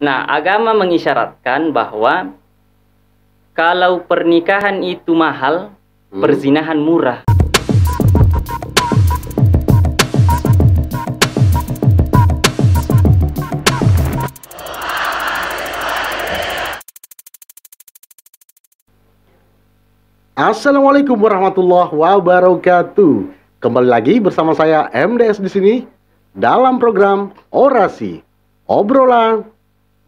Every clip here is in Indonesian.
Nah, agama mengisyaratkan bahwa kalau pernikahan itu mahal, perzinahan murah. Assalamualaikum warahmatullahi wabarakatuh. Kembali lagi bersama saya MDS di sini dalam program Orasi Obrolan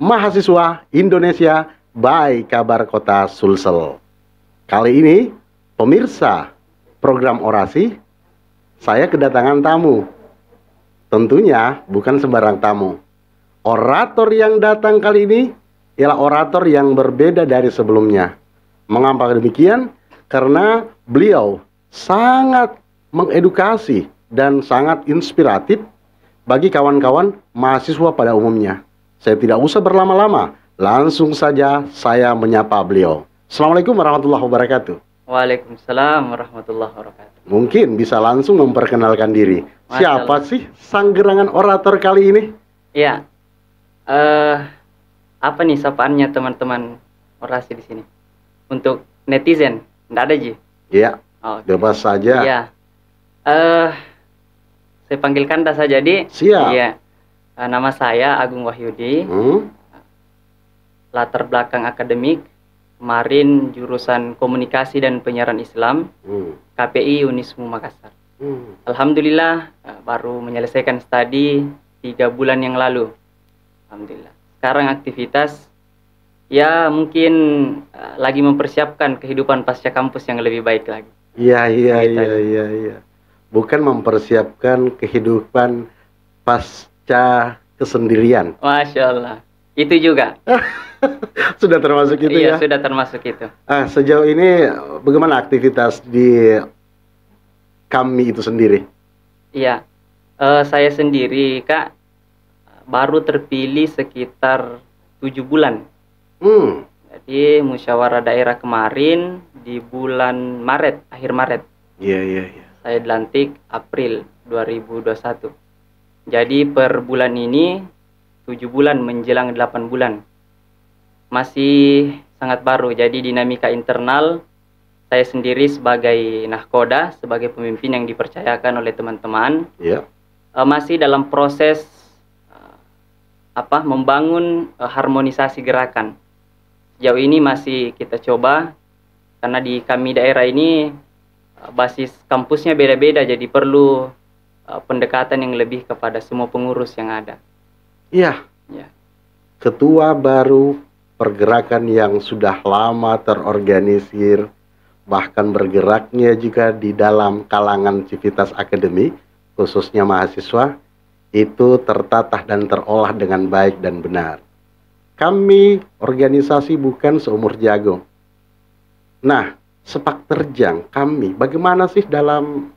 Mahasiswa Indonesia by Kabar Kota Sulsel. Kali ini pemirsa program Orasi, saya kedatangan tamu. Tentunya bukan sembarang tamu. Orator yang datang kali ini ialah orator yang berbeda dari sebelumnya. Mengapa demikian? Karena beliau sangat mengedukasi dan sangat inspiratif bagi kawan-kawan mahasiswa pada umumnya. Saya tidak usah berlama-lama, langsung saja saya menyapa beliau. Assalamualaikum warahmatullahi wabarakatuh. Waalaikumsalam warahmatullahi wabarakatuh. Mungkin bisa langsung memperkenalkan diri. Siapa sih sang gerangan orator kali ini? Ya, apa nih sapaannya teman-teman orasi di sini? Untuk netizen, nggak ada Ji? Iya, Okay. bebas saja. Iya, saya panggil Kanda saja, Di. Siap. Iya, nama saya Agung Wahyudi. Latar belakang akademik, kemarin jurusan Komunikasi dan Penyiaran Islam, KPI Unismu Makassar. Alhamdulillah, baru menyelesaikan studi 3 bulan yang lalu. Alhamdulillah. Sekarang aktivitas, ya mungkin lagi mempersiapkan kehidupan pasca kampus yang lebih baik lagi. Iya. Bukan mempersiapkan kehidupan pasca kesendirian. Masya Allah. Itu juga. Sudah termasuk itu ya? Iya, sudah termasuk itu. Sejauh ini bagaimana aktivitas di kami itu sendiri? Iya, saya sendiri Kak baru terpilih sekitar 7 bulan. Jadi musyawarah daerah kemarin di bulan Maret, akhir Maret. Iya. Saya dilantik April 2021. Jadi per bulan ini 7 bulan menjelang 8 bulan. Masih sangat baru, jadi dinamika internal saya sendiri sebagai nahkoda, sebagai pemimpin yang dipercayakan oleh teman-teman. Iya. Masih dalam proses membangun harmonisasi gerakan. Sejauh ini masih kita coba, karena di kami daerah ini basis kampusnya beda-beda, jadi perlu pendekatan yang lebih kepada semua pengurus yang ada. Iya. Ya. Ketua baru pergerakan yang sudah lama terorganisir, bahkan bergeraknya juga di dalam kalangan civitas akademik, khususnya mahasiswa, itu tertatah dan terolah dengan baik dan benar. Kami organisasi bukan seumur jagung. Nah, sepak terjang kami, bagaimana sih dalam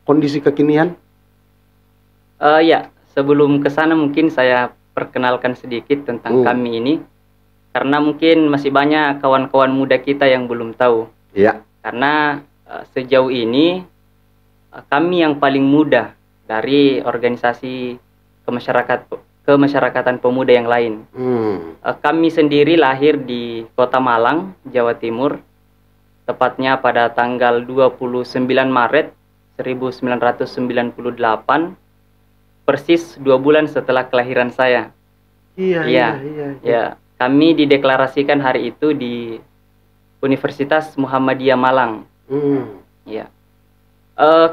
kondisi kekinian? Ya, sebelum ke sana mungkin saya perkenalkan sedikit tentang kami ini, karena mungkin masih banyak kawan-kawan muda kita yang belum tahu. Iya. Karena sejauh ini kami yang paling muda dari organisasi kemasyarakatan pemuda yang lain. Kami sendiri lahir di Kota Malang, Jawa Timur, tepatnya pada tanggal 29 Maret 1998, persis 2 bulan setelah kelahiran saya. Iya. Kami dideklarasikan hari itu di Universitas Muhammadiyah Malang. Iya.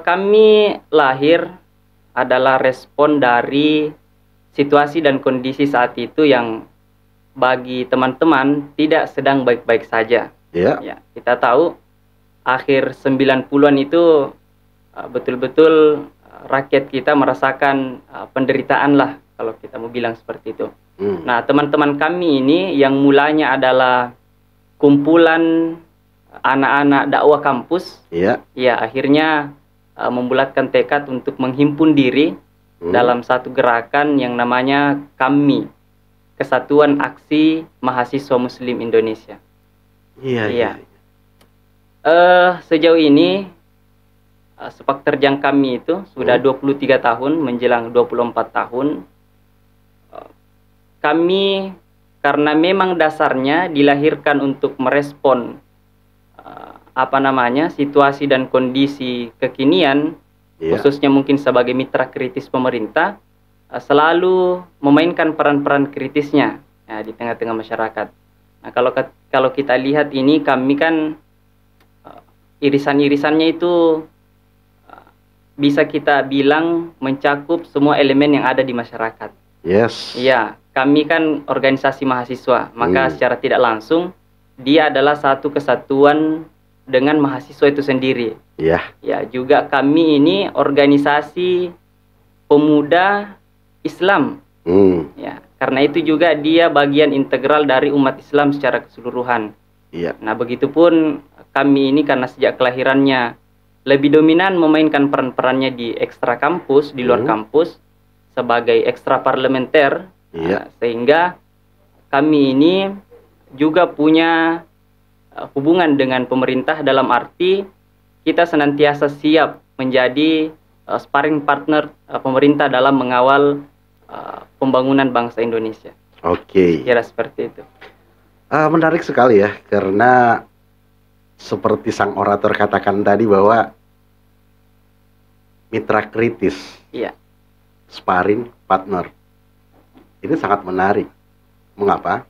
Kami lahir adalah respon dari situasi dan kondisi saat itu yang bagi teman-teman tidak sedang baik-baik saja. Iya. Ya, kita tahu akhir 90-an itu betul-betul rakyat kita merasakan penderitaan lah, kalau kita mau bilang seperti itu. Nah, teman-teman kami ini yang mulanya adalah kumpulan anak-anak dakwah kampus, ya akhirnya membulatkan tekad untuk menghimpun diri dalam satu gerakan yang namanya KAMI, Kesatuan Aksi Mahasiswa Muslim Indonesia. Iya. Sejauh ini sepak terjang kami itu sudah 23 tahun menjelang 24 tahun. Kami karena memang dasarnya dilahirkan untuk merespon situasi dan kondisi kekinian, khususnya mungkin sebagai mitra kritis pemerintah, selalu memainkan peran-peran kritisnya di tengah-tengah masyarakat. Nah, kalau kita lihat ini, kami kan irisan-irisannya itu bisa kita bilang mencakup semua elemen yang ada di masyarakat. Yes. Ya, kami kan organisasi mahasiswa, maka secara tidak langsung dia adalah satu kesatuan dengan mahasiswa itu sendiri. Iya. Ya, juga kami ini organisasi pemuda Islam. Ya, karena itu juga dia bagian integral dari umat Islam secara keseluruhan. Iya. Nah, begitupun kami ini karena sejak kelahirannya lebih dominan memainkan peran-perannya di ekstra kampus, di luar kampus sebagai ekstra parlementer. Iya. Sehingga kami ini juga punya hubungan dengan pemerintah dalam arti kita senantiasa siap menjadi sparring partner pemerintah dalam mengawal pembangunan bangsa Indonesia. Oke. Kira seperti itu. Menarik sekali ya, karena seperti sang orator katakan tadi bahwa mitra kritis, sparring partner, ini sangat menarik. Mengapa?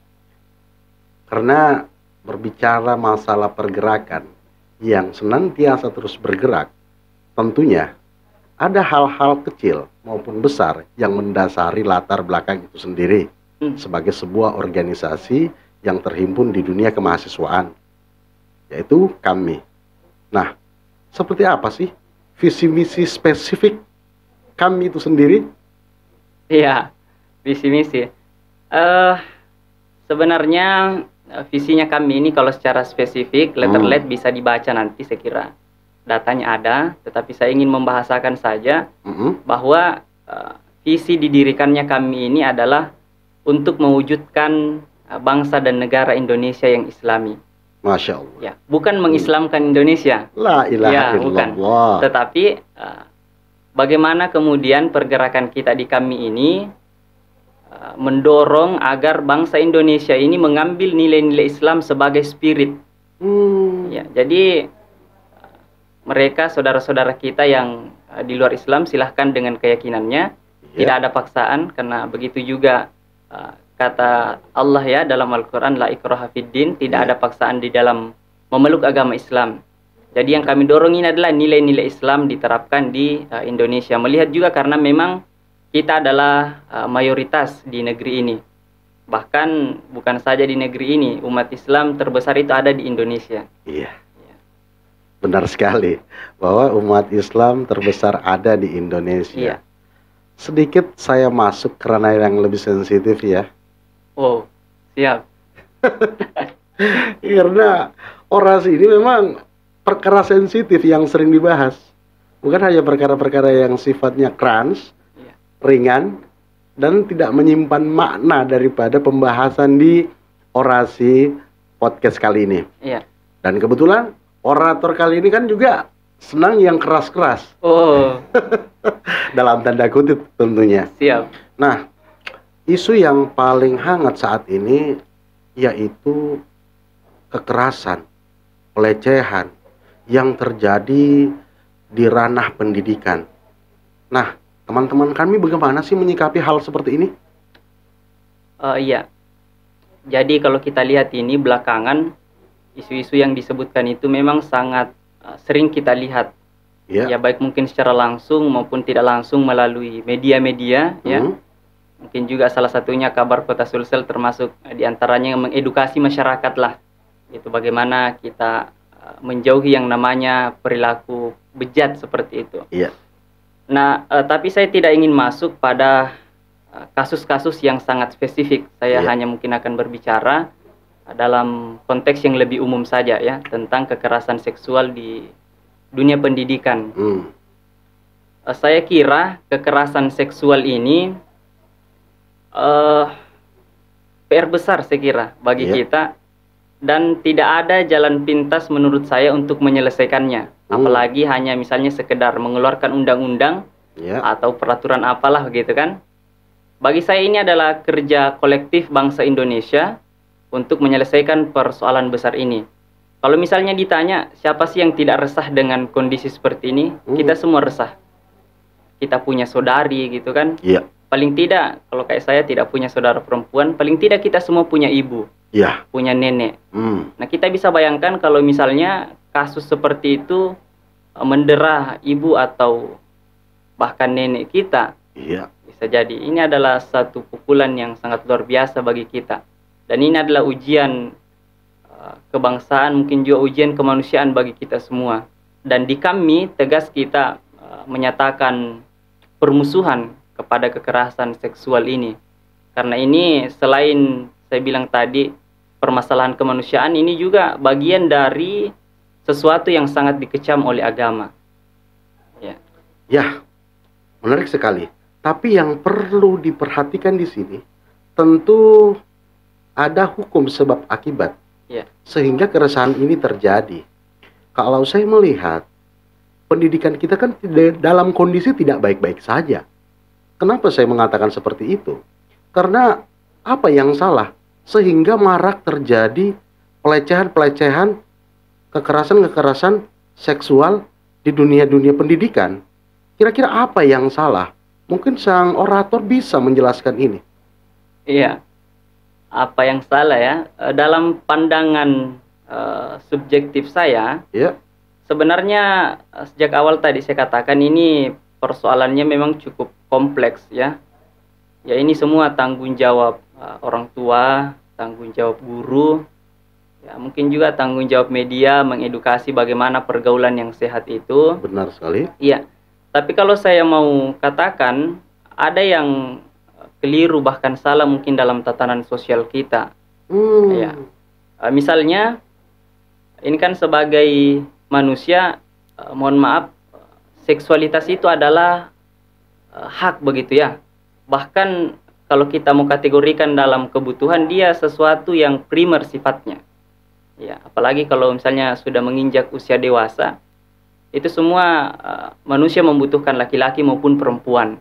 Karena berbicara masalah pergerakan yang senantiasa terus bergerak, tentunya ada hal-hal kecil maupun besar yang mendasari latar belakang itu sendiri sebagai sebuah organisasi yang terhimpun di dunia kemahasiswaan, yaitu kami. Nah, seperti apa sih visi misi spesifik kami itu sendiri? Iya, visi misi. Sebenarnya visinya kami ini kalau secara spesifik letterlet bisa dibaca nanti, saya kira datanya ada, tetapi saya ingin membahasakan saja bahwa visi didirikannya kami ini adalah untuk mewujudkan bangsa dan negara Indonesia yang Islami. Masya Allah. Ya, bukan mengislamkan Indonesia. La ilaha illallah. Bukan. Tetapi bagaimana kemudian pergerakan kita di kami ini mendorong agar bangsa Indonesia ini mengambil nilai-nilai Islam sebagai spirit. Ya, jadi mereka saudara-saudara kita yang di luar Islam silahkan dengan keyakinannya, tidak ada paksaan, karena begitu juga kata Allah ya dalam Al-Quran, la ikraha fiddin, tidak ada paksaan di dalam memeluk agama Islam. Jadi yang kami dorong ini adalah nilai-nilai Islam diterapkan di Indonesia. Melihat juga karena memang kita adalah mayoritas di negeri ini. Bahkan bukan saja di negeri ini, umat Islam terbesar itu ada di Indonesia. Iya. Benar sekali bahwa umat Islam terbesar ada di Indonesia. Iya. Sedikit saya masuk karena yang lebih sensitif ya. Oh, siap. Karena orasi ini memang perkara sensitif yang sering dibahas. Bukan hanya perkara-perkara yang sifatnya krans, ringan, dan tidak menyimpan makna daripada pembahasan di orasi podcast kali ini. Iya. Dan kebetulan orator kali ini kan juga senang yang keras-keras. Oh. Dalam tanda kutip tentunya. Siap. Nah, isu yang paling hangat saat ini yaitu kekerasan, pelecehan yang terjadi di ranah pendidikan. Nah, teman-teman kami bagaimana sih menyikapi hal seperti ini? Iya. Jadi kalau kita lihat ini belakangan, isu-isu yang disebutkan itu memang sangat sering kita lihat. Ya, baik mungkin secara langsung maupun tidak langsung melalui media-media, ya. Mungkin juga salah satunya kabar Kota Sulsel termasuk diantaranya yang mengedukasi masyarakat lah. Itu bagaimana kita menjauhi yang namanya perilaku bejat seperti itu. Iya. Nah, tapi saya tidak ingin masuk pada kasus-kasus yang sangat spesifik. Saya hanya mungkin akan berbicara dalam konteks yang lebih umum saja ya, tentang kekerasan seksual di dunia pendidikan. Saya kira kekerasan seksual ini PR besar saya kira bagi kita, dan tidak ada jalan pintas menurut saya untuk menyelesaikannya. Apalagi hanya misalnya sekedar mengeluarkan undang-undang atau peraturan apalah gitu kan. bagi saya ini adalah kerja kolektif bangsa Indonesia untuk menyelesaikan persoalan besar ini. Kalau misalnya ditanya, siapa sih yang tidak resah dengan kondisi seperti ini? Kita semua resah. Kita punya saudari gitu kan. Iya. Paling tidak, kalau kayak saya tidak punya saudara perempuan, paling tidak kita semua punya ibu. Iya. Punya nenek. Nah, kita bisa bayangkan kalau misalnya kasus seperti itu mendera ibu atau bahkan nenek kita. Iya. Bisa jadi. Ini adalah satu pukulan yang sangat luar biasa bagi kita. Dan ini adalah ujian kebangsaan, mungkin juga ujian kemanusiaan bagi kita semua. Dan di kami tegas kita menyatakan permusuhan kepada kekerasan seksual ini. Karena ini selain saya bilang tadi permasalahan kemanusiaan, ini juga bagian dari sesuatu yang sangat dikecam oleh agama. Ya. Ya, menarik sekali. Tapi yang perlu diperhatikan di sini, tentu ada hukum sebab akibat. Ya. Sehingga keresahan ini terjadi. Kalau saya melihat, pendidikan kita kan dalam kondisi tidak baik-baik saja. Kenapa saya mengatakan seperti itu? Karena apa yang salah? Sehingga marak terjadi pelecehan-pelecehan, kekerasan-kekerasan seksual di dunia-dunia pendidikan. Kira-kira apa yang salah? Mungkin sang orator bisa menjelaskan ini. Iya. Apa yang salah ya? Dalam pandangan subjektif saya, ya. Sebenarnya sejak awal tadi saya katakan ini persoalannya memang cukup kompleks ya. Ya ini semua tanggung jawab orang tua, tanggung jawab guru, ya mungkin juga tanggung jawab media mengedukasi bagaimana pergaulan yang sehat itu. Benar sekali. Iya. Tapi kalau saya mau katakan ada yang keliru bahkan salah mungkin dalam tatanan sosial kita. Ya. Misalnya ini kan sebagai manusia, mohon maaf, seksualitas itu adalah hak begitu ya. Bahkan kalau kita mau kategorikan dalam kebutuhan, dia sesuatu yang primer sifatnya. Ya, apalagi kalau misalnya sudah menginjak usia dewasa, itu semua manusia membutuhkan laki-laki maupun perempuan.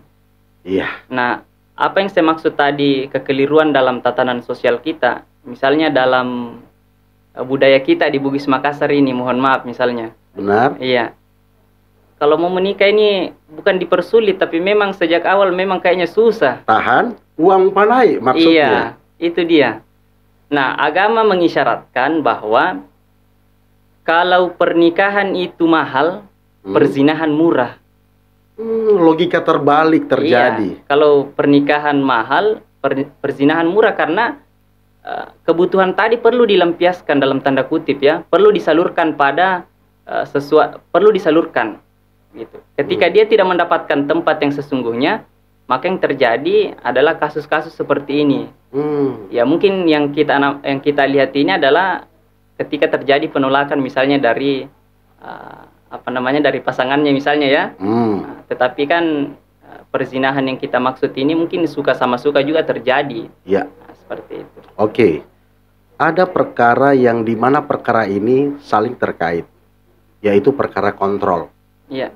Iya. Nah, apa yang saya maksud tadi kekeliruan dalam tatanan sosial kita, misalnya dalam budaya kita di Bugis Makassar ini, mohon maaf misalnya. Benar. Iya. Kalau mau menikah ini bukan dipersulit, tapi memang sejak awal memang kayaknya susah. Tahan, uang panai maksudnya. Iya, itu dia. Nah, agama mengisyaratkan bahwa kalau pernikahan itu mahal, perzinahan murah. Logika terbalik terjadi. Iya, kalau pernikahan mahal, perzinahan murah karena kebutuhan tadi perlu dilampiaskan dalam tanda kutip ya, perlu disalurkan pada perlu disalurkan gitu. Ketika dia tidak mendapatkan tempat yang sesungguhnya, maka yang terjadi adalah kasus-kasus seperti ini. Ya mungkin yang kita lihat ini adalah ketika terjadi penolakan misalnya dari dari pasangannya misalnya ya. Tetapi kan perzinahan yang kita maksud ini mungkin suka sama suka juga terjadi. Ya. Nah, seperti itu. Oke. Ada perkara yang dimana perkara ini saling terkait, yaitu perkara kontrol. Iya.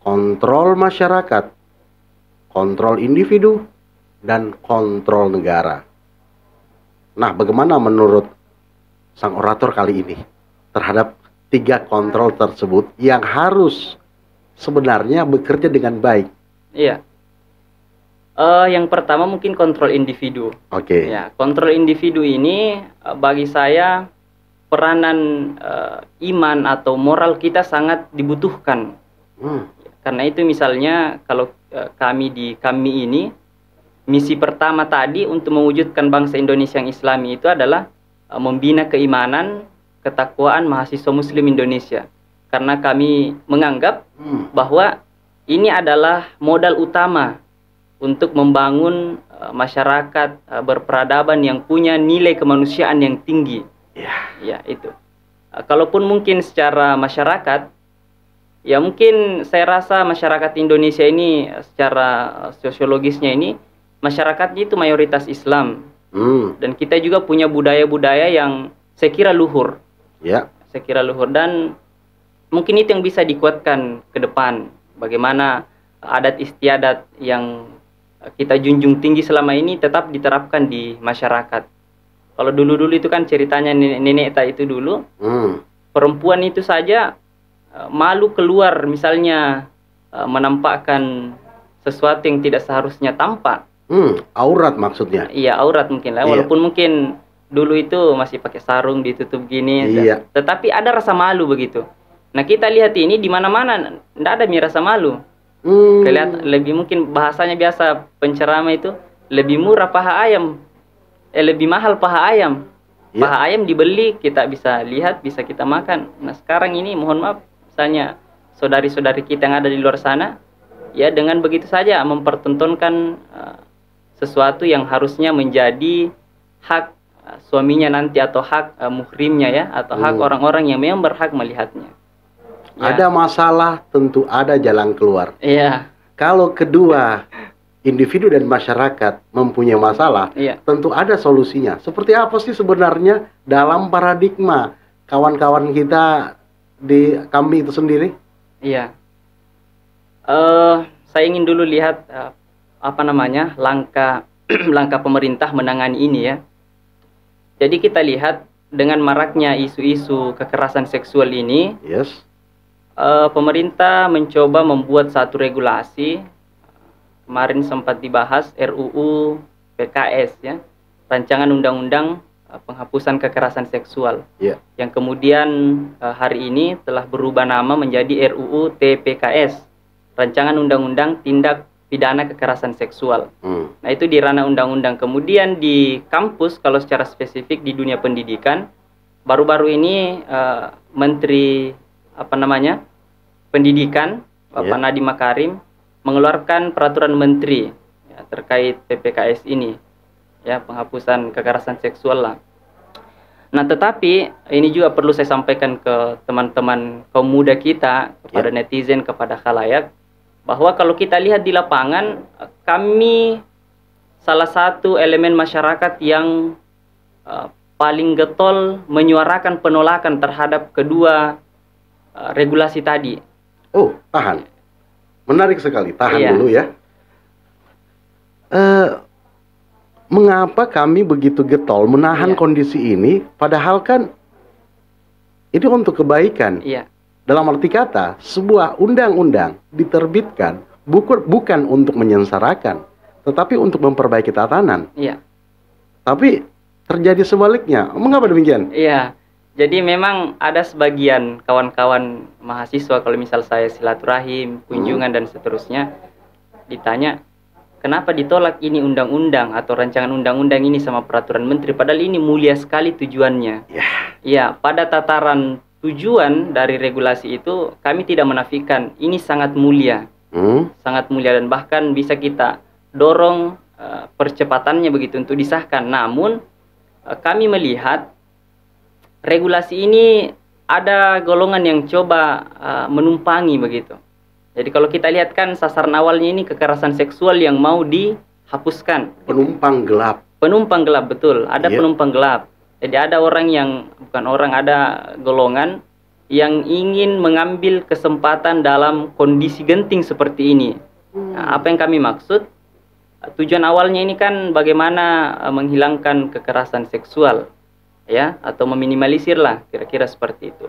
Kontrol masyarakat, kontrol individu, dan kontrol negara. Nah, bagaimana menurut sang orator kali ini terhadap 3 kontrol tersebut yang harus sebenarnya bekerja dengan baik? Iya. Yang pertama mungkin kontrol individu. Oke. Ya, kontrol individu ini bagi saya peranan iman atau moral kita sangat dibutuhkan. Karena itu misalnya kalau kami ini misi pertama tadi untuk mewujudkan bangsa Indonesia yang Islami itu adalah membina keimanan, ketakwaan mahasiswa Muslim Indonesia. Karena kami menganggap bahwa ini adalah modal utama untuk membangun masyarakat berperadaban yang punya nilai kemanusiaan yang tinggi. Ya itu. Kalaupun mungkin secara masyarakat, ya mungkin saya rasa masyarakat Indonesia ini secara sosiologisnya ini masyarakatnya itu mayoritas Islam. Dan kita juga punya budaya-budaya yang saya kira luhur. Ya. Saya kira luhur dan mungkin itu yang bisa dikuatkan ke depan. Bagaimana adat istiadat yang kita junjung tinggi selama ini tetap diterapkan di masyarakat. Kalau dulu-dulu itu kan ceritanya nenek tak itu dulu, perempuan itu saja malu keluar, misalnya menampakkan sesuatu yang tidak seharusnya tampak. Aurat maksudnya? Iya, aurat mungkin lah. Walaupun mungkin dulu itu masih pakai sarung ditutup gini, tetapi ada rasa malu begitu. Nah, kita lihat ini di mana-mana tidak ada rasa malu. Kelihatan lebih, mungkin bahasanya biasa penceramah itu, lebih murah paha ayam, lebih mahal paha ayam. Paha ayam dibeli, kita bisa lihat, bisa kita makan. Nah, sekarang ini mohon maaf, misalnya saudari-saudari kita yang ada di luar sana, ya dengan begitu saja mempertontonkan sesuatu yang harusnya menjadi hak suaminya nanti, atau hak muhrimnya ya, atau hak orang-orang yang memang berhak melihatnya. Ada masalah, tentu ada jalan keluar. Iya. Kalau kedua individu dan masyarakat mempunyai masalah, tentu ada solusinya. Seperti apa sih sebenarnya dalam paradigma kawan-kawan kita di kami itu sendiri? Iya. Saya ingin dulu lihat langkah langkah pemerintah menangani ini ya. Jadi kita lihat dengan maraknya isu-isu kekerasan seksual ini, pemerintah mencoba membuat satu regulasi. Kemarin sempat dibahas RUU PKS ya, rancangan undang-undang penghapusan kekerasan seksual, yang kemudian hari ini telah berubah nama menjadi RUU TPKS, rancangan undang-undang tindak pidana kekerasan seksual. Nah, itu di ranah undang-undang. Kemudian di kampus, kalau secara spesifik di dunia pendidikan, baru-baru ini Menteri Pendidikan Bapak Nadiem Makarim mengeluarkan peraturan menteri ya, terkait PPKS ini ya, penghapusan kekerasan seksual lah. Nah, tetapi ini juga perlu saya sampaikan ke teman-teman kaum muda kita, kepada netizen, kepada khalayak, bahwa kalau kita lihat di lapangan, kami salah satu elemen masyarakat yang paling getol menyuarakan penolakan terhadap kedua regulasi tadi. Oh, tahan. Menarik sekali. Tahan dulu ya. Mengapa kami begitu getol menahan kondisi ini, padahal kan itu untuk kebaikan. Dalam arti kata, sebuah undang-undang diterbitkan bukan untuk menyengsarakan, tetapi untuk memperbaiki tatanan. Tapi terjadi sebaliknya. Mengapa demikian? Jadi memang ada sebagian kawan-kawan mahasiswa, kalau misal saya silaturahim, kunjungan dan seterusnya, ditanya, kenapa ditolak ini undang-undang atau rancangan undang-undang ini sama peraturan menteri, padahal ini mulia sekali tujuannya. Pada tataran tujuan dari regulasi itu, kami tidak menafikan ini sangat mulia. Sangat mulia, dan bahkan bisa kita dorong percepatannya begitu untuk disahkan. Namun kami melihat regulasi ini ada golongan yang coba menumpangi begitu. Jadi kalau kita lihat kan sasaran awalnya ini kekerasan seksual yang mau dihapuskan. Penumpang gelap. Penumpang gelap, betul. Ada penumpang gelap. Jadi ada orang yang, ada golongan yang ingin mengambil kesempatan dalam kondisi genting seperti ini. Nah, apa yang kami maksud? Tujuan awalnya ini kan bagaimana menghilangkan kekerasan seksual, ya, atau meminimalisir lah, kira-kira seperti itu.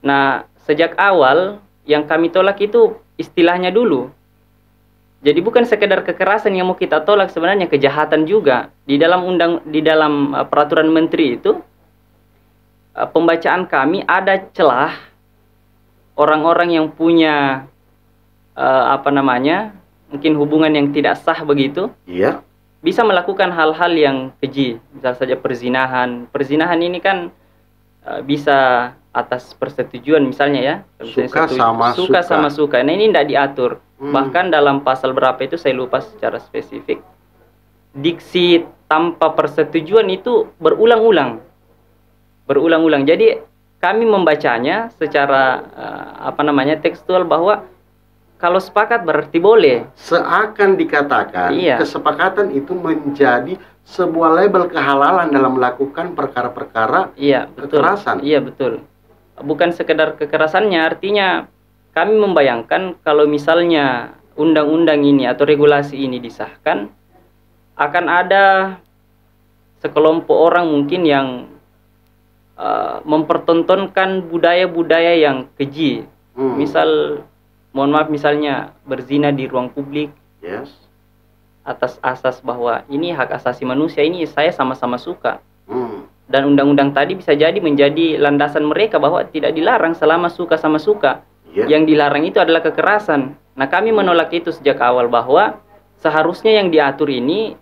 Nah, sejak awal yang kami tolak itu istilahnya dulu. Jadi bukan sekedar kekerasan yang mau kita tolak, sebenarnya kejahatan juga. Di dalam peraturan menteri itu, pembacaan kami ada celah orang-orang yang punya mungkin hubungan yang tidak sah begitu. Bisa melakukan hal-hal yang keji, misal saja perzinahan. Perzinahan ini kan bisa atas persetujuan misalnya ya. Suka sama suka. Nah, ini tidak diatur. Bahkan dalam pasal berapa itu saya lupa secara spesifik. Diksi tanpa persetujuan itu berulang-ulang. Jadi kami membacanya secara tekstual bahwa kalau sepakat berarti boleh. Seakan dikatakan kesepakatan itu menjadi sebuah label kehalalan dalam melakukan perkara-perkara kekerasan. Iya, betul. Bukan sekedar kekerasannya, artinya kami membayangkan kalau misalnya undang-undang ini atau regulasi ini disahkan, akan ada sekelompok orang mungkin yang mempertontonkan budaya-budaya yang keji. Misal, mohon maaf, misalnya berzina di ruang publik, Yes. atas asas bahwa ini hak asasi manusia, ini saya sama-sama suka. Dan undang-undang tadi bisa jadi menjadi landasan mereka bahwa tidak dilarang selama suka sama suka. Yang dilarang itu adalah kekerasan. Nah, kami menolak itu sejak awal bahwa seharusnya yang diatur ini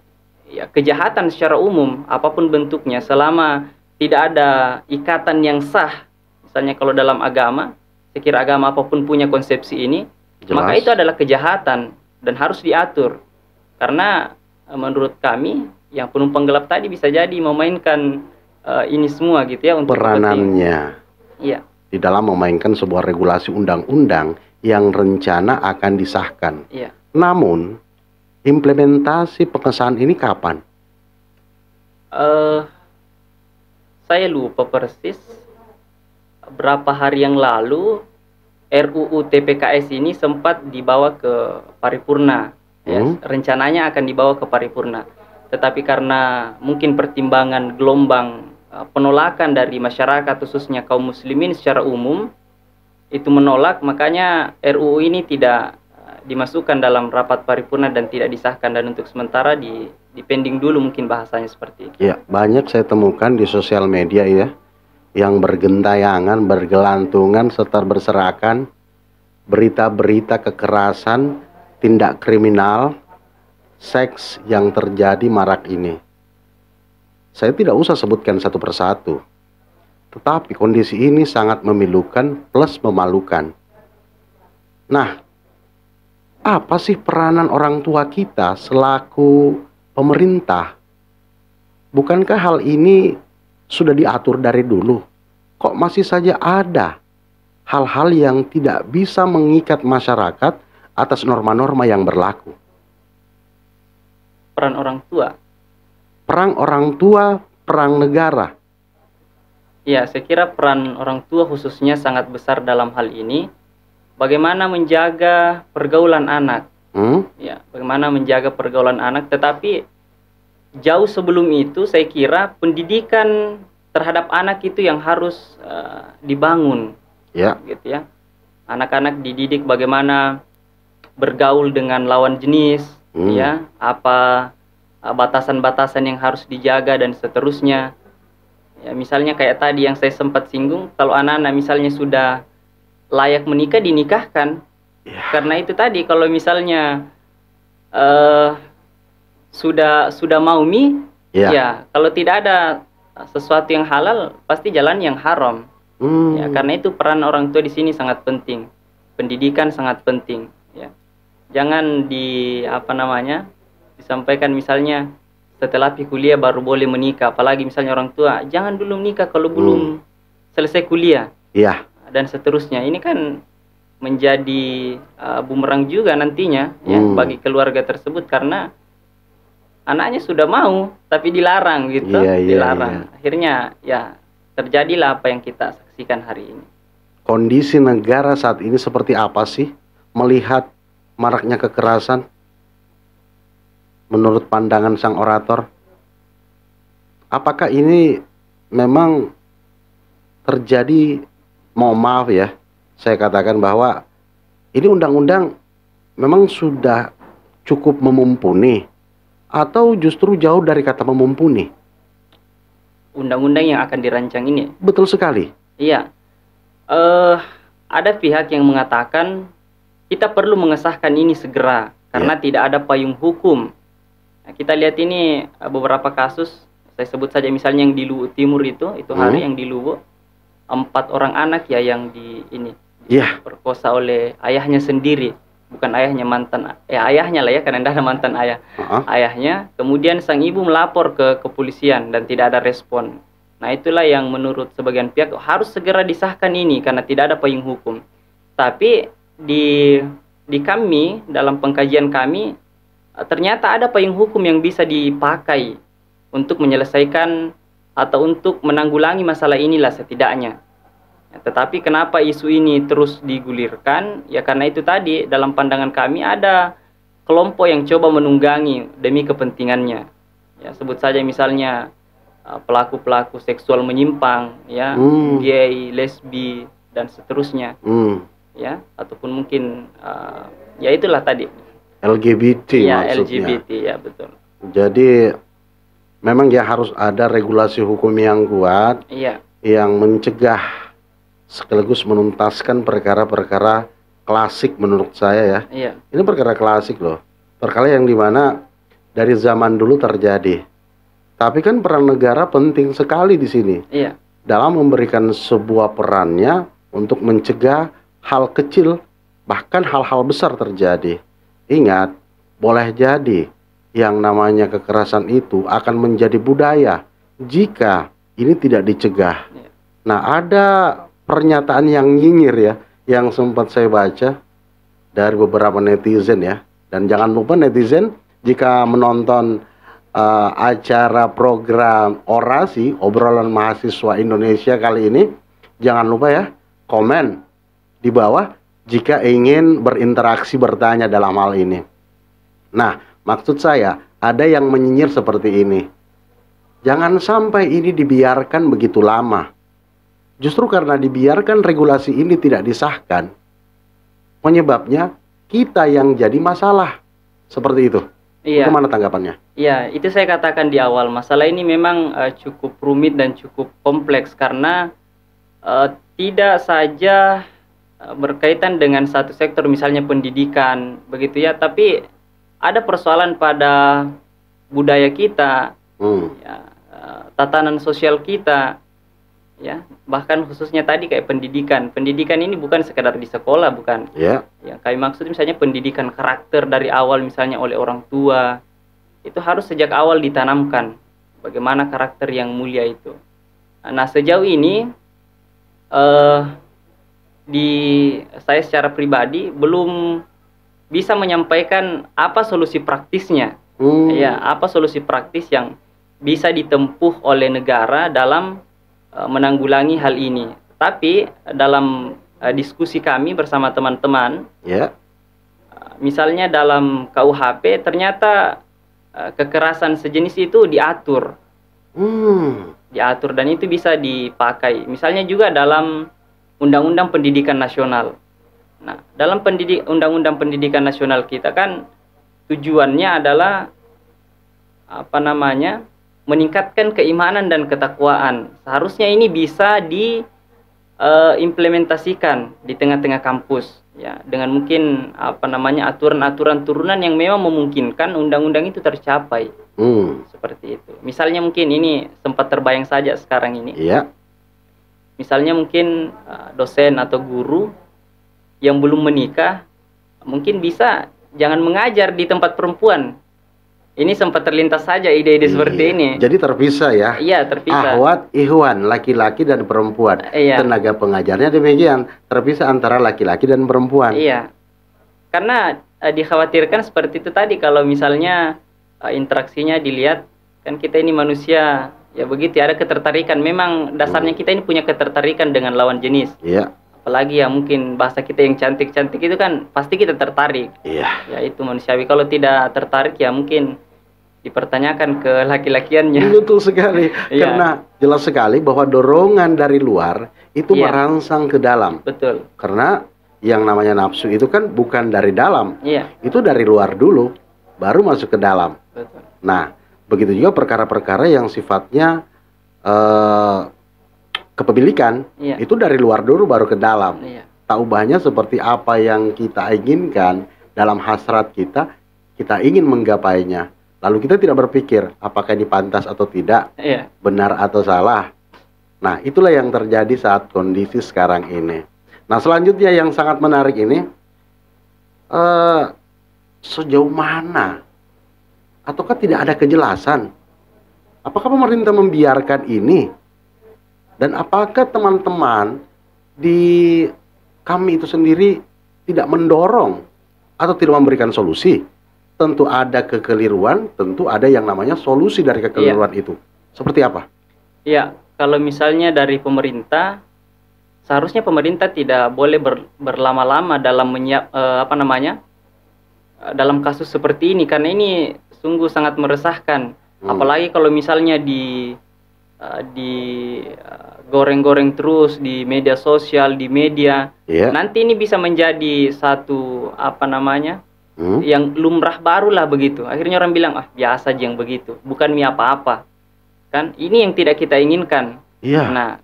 ya kejahatan secara umum, apapun bentuknya, selama tidak ada ikatan yang sah. Misalnya kalau dalam agama, saya kira agama apapun punya konsepsi ini, maka itu adalah kejahatan dan harus diatur. Karena menurut kami, yang penumpang gelap tadi bisa jadi memainkan ini semua gitu ya, untuk peranannya. Iya. Di dalam memainkan sebuah regulasi undang-undang yang rencana akan disahkan. Iya. Namun, implementasi pengesahan ini kapan? Saya lupa persis. Berapa hari yang lalu RUU TPKS ini sempat dibawa ke paripurna. Ya, rencananya akan dibawa ke paripurna. Tetapi karena mungkin pertimbangan gelombang penolakan dari masyarakat, khususnya kaum muslimin secara umum, itu menolak, makanya RUU ini tidak dimasukkan dalam rapat paripurna dan tidak disahkan, dan untuk sementara dipending dulu mungkin bahasanya seperti itu. Ya, banyak saya temukan di sosial media ya, yang bergentayangan, bergelantungan, serta berserakan berita-berita kekerasan, tindak kriminal, seks yang terjadi marak ini. Saya tidak usah sebutkan satu persatu, tetapi kondisi ini sangat memilukan plus memalukan. Nah, apa sih peranan orang tua kita selaku pemerintah? Bukankah hal ini sudah diatur dari dulu? Kok masih saja ada hal-hal yang tidak bisa mengikat masyarakat atas norma-norma yang berlaku? Peran orang tua. Perang orang tua, perang negara. Ya, saya kira peran orang tua khususnya sangat besar dalam hal ini. Bagaimana menjaga pergaulan anak. Ya, bagaimana menjaga pergaulan anak. Tetapi jauh sebelum itu saya kira pendidikan terhadap anak itu yang harus dibangun. Ya. Gitu ya. Anak-anak dididik bagaimana bergaul dengan lawan jenis, ya, apa batasan-batasan yang harus dijaga dan seterusnya. Ya, misalnya kayak tadi yang saya sempat singgung, kalau anak-anak misalnya sudah layak menikah, dinikahkan. Karena itu tadi, kalau misalnya sudah mau ya kalau tidak ada sesuatu yang halal, pasti jalan yang haram. Ya, karena itu peran orang tua di sini sangat penting. Pendidikan sangat penting. Ya. Jangan disampaikan misalnya setelah kuliah baru boleh menikah. Apalagi misalnya orang tua, jangan dulu menikah kalau belum selesai kuliah. Iya. Dan seterusnya. Ini kan menjadi bumerang juga nantinya ya bagi keluarga tersebut, karena anaknya sudah mau tapi dilarang gitu. Dilarang. Akhirnya ya terjadilah apa yang kita saksikan hari ini. Kondisi negara saat ini seperti apa sih melihat maraknya kekerasan? Menurut pandangan sang orator, apakah ini memang terjadi, mohon maaf ya, saya katakan bahwa ini undang-undang memang sudah cukup memumpuni, atau justru jauh dari kata memumpuni? Undang-undang yang akan dirancang ini? Betul sekali. Iya. Ada pihak yang mengatakan kita perlu mengesahkan ini segera, karena tidak ada payung hukum. Nah, kita lihat ini beberapa kasus, saya sebut saja misalnya yang di Luwu Timur itu hari yang di Luwu, 4 orang anak ya yang diperkosa oleh ayahnya sendiri, bukan ayahnya, mantan ayahnya lah ya, karena tidak ada mantan ayah. Ayahnya, kemudian sang ibu melapor ke kepolisian dan tidak ada respon. Nah, itulah yang menurut sebagian pihak harus segera disahkan ini karena tidak ada payung hukum. Tapi di kami, dalam pengkajian kami, ternyata ada payung hukum yang bisa dipakai untuk menyelesaikan atau untuk menanggulangi masalah inilah setidaknya. Tetapi kenapa isu ini terus digulirkan? Ya karena itu tadi, dalam pandangan kami ada kelompok yang coba menunggangi demi kepentingannya. Ya, sebut saja misalnya pelaku-pelaku seksual menyimpang, ya, gay, lesbi dan seterusnya, ya, ataupun mungkin ya itulah tadi LGBT ya, maksudnya. LGBT, ya betul. Jadi memang ya harus ada regulasi hukum yang kuat, yang mencegah sekaligus menuntaskan perkara-perkara klasik menurut saya ya. Ini perkara klasik loh, perkara yang dimana dari zaman dulu terjadi. Tapi kan peran negara penting sekali di sini dalam memberikan sebuah perannya untuk mencegah hal kecil bahkan hal-hal besar terjadi. Ingat, boleh jadi yang namanya kekerasan itu akan menjadi budaya jika ini tidak dicegah. Nah, ada pernyataan yang nyinyir ya, yang sempat saya baca dari beberapa netizen ya. Dan jangan lupa netizen, jika menonton acara program Orasi, Obrolan Mahasiswa Indonesia kali ini, jangan lupa ya, komen di bawah jika ingin berinteraksi bertanya dalam hal ini. Nah, maksud saya, ada yang menyinyir seperti ini. Jangan sampai ini dibiarkan begitu lama. Justru karena dibiarkan regulasi ini tidak disahkan, penyebabnya kita yang jadi masalah. Seperti itu. Bagaimana tanggapannya? Iya, itu saya katakan di awal. Masalah ini memang cukup rumit dan cukup kompleks karena tidak saja berkaitan dengan satu sektor, misalnya pendidikan, begitu ya. Tapi ada persoalan pada budaya kita, ya, tatanan sosial kita, ya. Bahkan khususnya tadi kayak pendidikan. Pendidikan ini bukan sekedar di sekolah, bukan. Ya, kami maksud misalnya pendidikan karakter dari awal, misalnya oleh orang tua. Itu harus sejak awal ditanamkan bagaimana karakter yang mulia itu. Nah, sejauh ini saya secara pribadi belum bisa menyampaikan apa solusi praktisnya. Ya, apa solusi praktis yang bisa ditempuh oleh negara dalam menanggulangi hal ini. Tapi dalam diskusi kami bersama teman-teman, misalnya dalam KUHP ternyata kekerasan sejenis itu diatur, diatur dan itu bisa dipakai. Misalnya juga dalam Undang-Undang Pendidikan Nasional. Nah, dalam Undang-Undang Pendidikan Nasional kita kan tujuannya adalah meningkatkan keimanan dan ketakwaan. Seharusnya ini bisa diimplementasikan di tengah-tengah kampus, ya, dengan mungkin aturan-aturan turunan yang memang memungkinkan undang-undang itu tercapai. Seperti itu. Misalnya mungkin ini sempat terbayang saja sekarang ini. Misalnya mungkin dosen atau guru yang belum menikah mungkin bisa jangan mengajar di tempat perempuan. Ini sempat terlintas saja ide-ide seperti ini. Jadi terpisah ya? Iya, terpisah. Ahwat, ikhwan, laki-laki dan perempuan. Tenaga pengajarnya demikian, terpisah antara laki-laki dan perempuan. Iya, karena dikhawatirkan seperti itu tadi, kalau misalnya interaksinya dilihat, kan kita ini manusia, ya begitu, ada ketertarikan. Memang dasarnya kita ini punya ketertarikan dengan lawan jenis. Apalagi ya mungkin bahasa kita yang cantik-cantik itu kan pasti kita tertarik. Ya itu manusiawi. Kalau tidak tertarik ya mungkin dipertanyakan ke laki-lakiannya. Betul sekali. Karena jelas sekali bahwa dorongan dari luar itu merangsang ke dalam. Betul. Karena yang namanya nafsu itu kan bukan dari dalam. Itu dari luar dulu, baru masuk ke dalam. Betul. Nah, begitu juga perkara-perkara yang sifatnya kepemilikan, itu dari luar dulu baru ke dalam. Tak ubahnya seperti apa yang kita inginkan dalam hasrat kita, kita ingin menggapainya. Lalu kita tidak berpikir apakah ini pantas atau tidak, benar atau salah. Nah, itulah yang terjadi saat kondisi sekarang ini. Nah, selanjutnya yang sangat menarik ini, sejauh mana ataukah tidak ada kejelasan? Apakah pemerintah membiarkan ini? Dan apakah teman-teman di kami itu sendiri tidak mendorong atau tidak memberikan solusi? Tentu ada kekeliruan, tentu ada yang namanya solusi dari kekeliruan itu. Seperti apa? Iya, kalau misalnya dari pemerintah, seharusnya pemerintah tidak boleh berlama-lama dalam dalam kasus seperti ini, karena ini sungguh sangat meresahkan. Apalagi kalau misalnya goreng-goreng terus di media sosial, di media, nanti ini bisa menjadi satu yang lumrah barulah begitu. Akhirnya orang bilang, ah biasa aja yang begitu, bukan apa-apa. Kan ini yang tidak kita inginkan. Nah,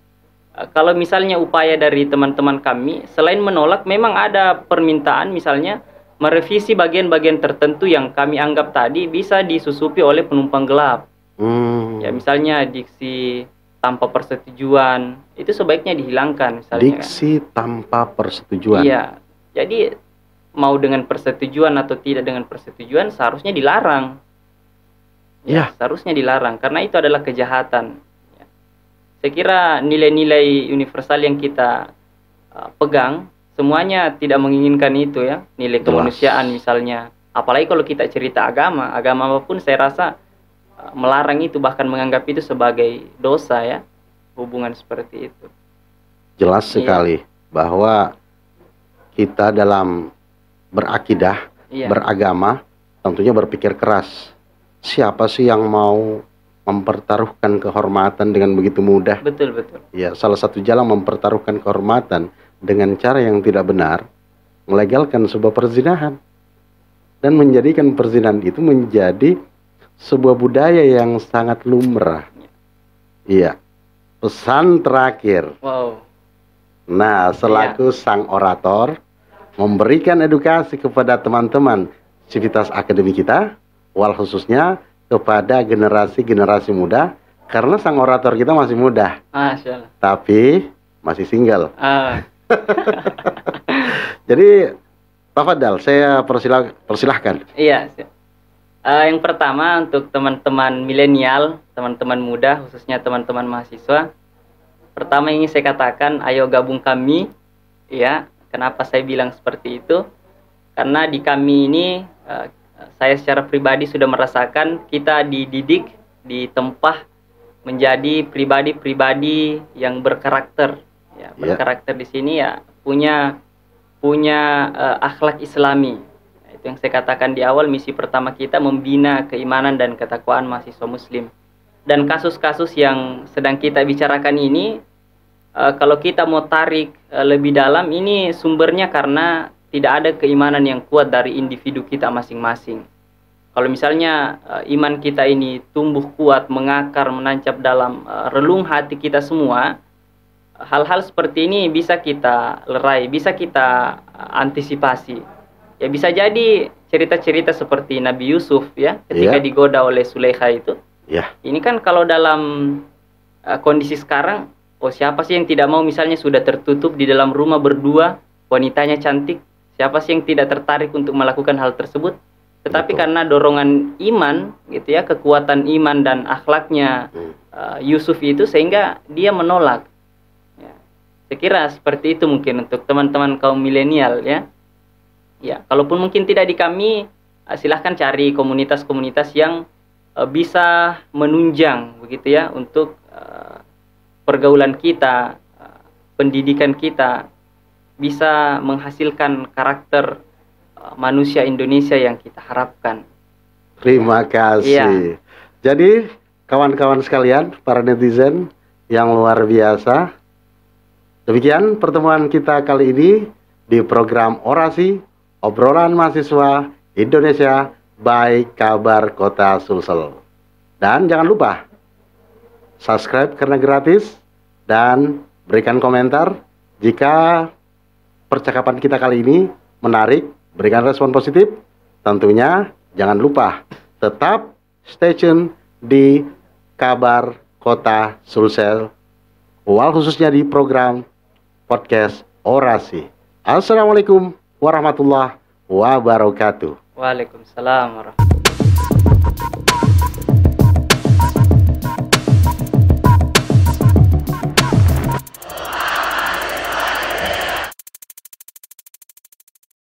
kalau misalnya upaya dari teman-teman kami, selain menolak, memang ada permintaan misalnya merevisi bagian-bagian tertentu yang kami anggap tadi bisa disusupi oleh penumpang gelap. Ya misalnya diksi tanpa persetujuan, itu sebaiknya dihilangkan misalnya. Diksi tanpa persetujuan. Iya, jadi mau dengan persetujuan atau tidak dengan persetujuan seharusnya dilarang. Seharusnya dilarang, karena itu adalah kejahatan. Saya kira nilai-nilai universal yang kita pegang semuanya tidak menginginkan itu ya, nilai kemanusiaan misalnya. Apalagi kalau kita cerita agama apapun saya rasa melarang itu, bahkan menganggap itu sebagai dosa ya, hubungan seperti itu. Jelas sekali bahwa kita dalam berakidah, beragama tentunya berpikir keras. Siapa sih yang mau mempertaruhkan kehormatan dengan begitu mudah? Betul. Ya, salah satu jalan mempertaruhkan kehormatan dengan cara yang tidak benar, melegalkan sebuah perzinahan dan menjadikan perzinahan itu menjadi sebuah budaya yang sangat lumrah. Iya. Pesan terakhir. Nah, selaku sang orator memberikan edukasi kepada teman-teman civitas akademi kita, wal khususnya kepada generasi-generasi muda, karena sang orator kita masih muda. Tapi masih single. Jadi Pak Fadal, saya persilahkan. Iya. Yang pertama untuk teman-teman milenial, teman-teman muda, khususnya teman-teman mahasiswa. Pertama ingin saya katakan, ayo gabung kami. Ya, kenapa saya bilang seperti itu? Karena di kami ini, saya secara pribadi sudah merasakan kita dididik, ditempa menjadi pribadi-pribadi yang berkarakter. Ya, berkarakter di sini ya punya akhlak Islami. Itu yang saya katakan di awal, misi pertama kita membina keimanan dan ketakwaan mahasiswa muslim. Dan kasus-kasus yang sedang kita bicarakan ini, kalau kita mau tarik lebih dalam, ini sumbernya karena tidak ada keimanan yang kuat dari individu kita masing-masing. Kalau misalnya iman kita ini tumbuh kuat, mengakar, menancap dalam relung hati kita semua, hal-hal seperti ini bisa kita lerai, bisa kita antisipasi. Ya bisa jadi cerita-cerita seperti Nabi Yusuf ya, ketika digoda oleh Sulaikha itu. Ini kan kalau dalam kondisi sekarang, siapa sih yang tidak mau misalnya sudah tertutup di dalam rumah berdua, wanitanya cantik, siapa sih yang tidak tertarik untuk melakukan hal tersebut? Tetapi karena dorongan iman gitu ya, kekuatan iman dan akhlaknya Yusuf itu, sehingga dia menolak. Saya kira seperti itu mungkin untuk teman-teman kaum milenial ya. Ya, kalaupun mungkin tidak di kami, silahkan cari komunitas-komunitas yang bisa menunjang begitu ya untuk pergaulan kita, pendidikan kita bisa menghasilkan karakter manusia Indonesia yang kita harapkan. Terima kasih. Jadi kawan-kawan sekalian, para netizen yang luar biasa, demikian pertemuan kita kali ini di program Orasi Obrolan Mahasiswa Indonesia by Kabar Kota Sulsel. Dan jangan lupa subscribe karena gratis, dan berikan komentar jika percakapan kita kali ini menarik, berikan respon positif. Tentunya jangan lupa tetap stay tune di Kabar Kota Sulsel, wal khususnya di program podcast Orasi. Assalamualaikum warahmatullahi wabarakatuh. Waalaikumsalam warahmatullahi wabarakatuh.